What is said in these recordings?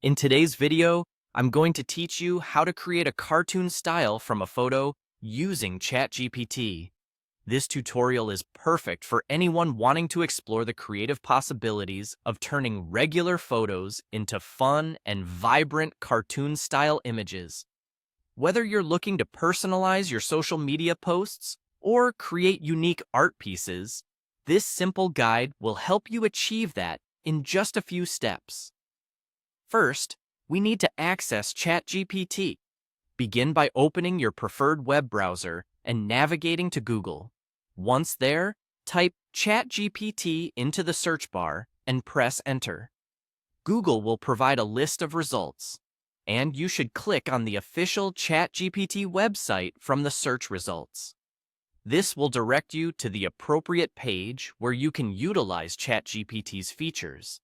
In today's video, I'm going to teach you how to create a cartoon style from a photo using ChatGPT. This tutorial is perfect for anyone wanting to explore the creative possibilities of turning regular photos into fun and vibrant cartoon-style images. Whether you're looking to personalize your social media posts or create unique art pieces, this simple guide will help you achieve that in just a few steps. First, we need to access ChatGPT. Begin by opening your preferred web browser and navigating to Google. Once there, type ChatGPT into the search bar and press Enter. Google will provide a list of results, and you should click on the official ChatGPT website from the search results. This will direct you to the appropriate page where you can utilize ChatGPT's features.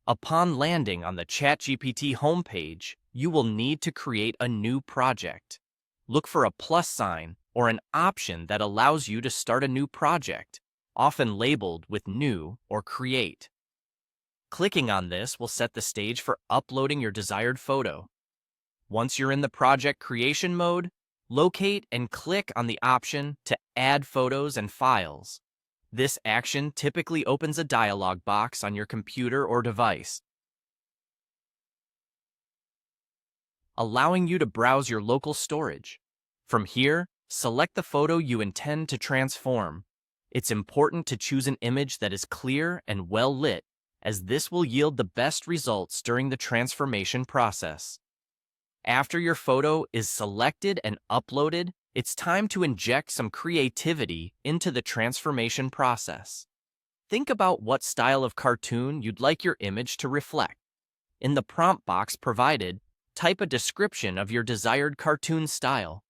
Upon landing on the ChatGPT homepage, you will need to create a new project. Look for a plus sign or an option that allows you to start a new project, often labeled with New or Create. Clicking on this will set the stage for uploading your desired photo. Once you're in the project creation mode, locate and click on the option to Add Photos and Files. This action typically opens a dialog box on your computer or device, allowing you to browse your local storage. From here, select the photo you intend to transform. It's important to choose an image that is clear and well lit, as this will yield the best results during the transformation process. After your photo is selected and uploaded, it's time to inject some creativity into the transformation process. Think about what style of cartoon you'd like your image to reflect. In the prompt box provided, type a description of your desired cartoon style.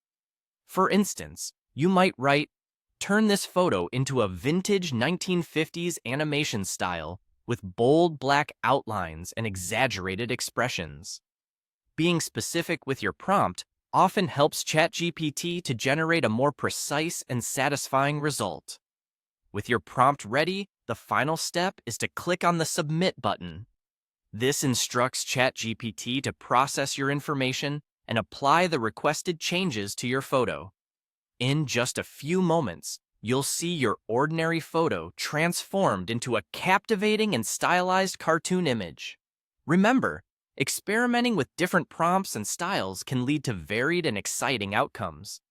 For instance, you might write, "Turn this photo into a vintage 1950s animation style with bold black outlines and exaggerated expressions." Being specific with your prompt often helps ChatGPT to generate a more precise and satisfying result. With your prompt ready, the final step is to click on the Submit button. This instructs ChatGPT to process your information and apply the requested changes to your photo. In just a few moments, you'll see your ordinary photo transformed into a captivating and stylized cartoon image. Remember, experimenting with different prompts and styles can lead to varied and exciting outcomes.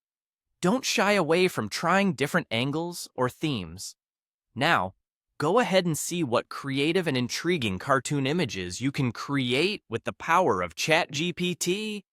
Don't shy away from trying different angles or themes. Now, go ahead and see what creative and intriguing cartoon images you can create with the power of ChatGPT.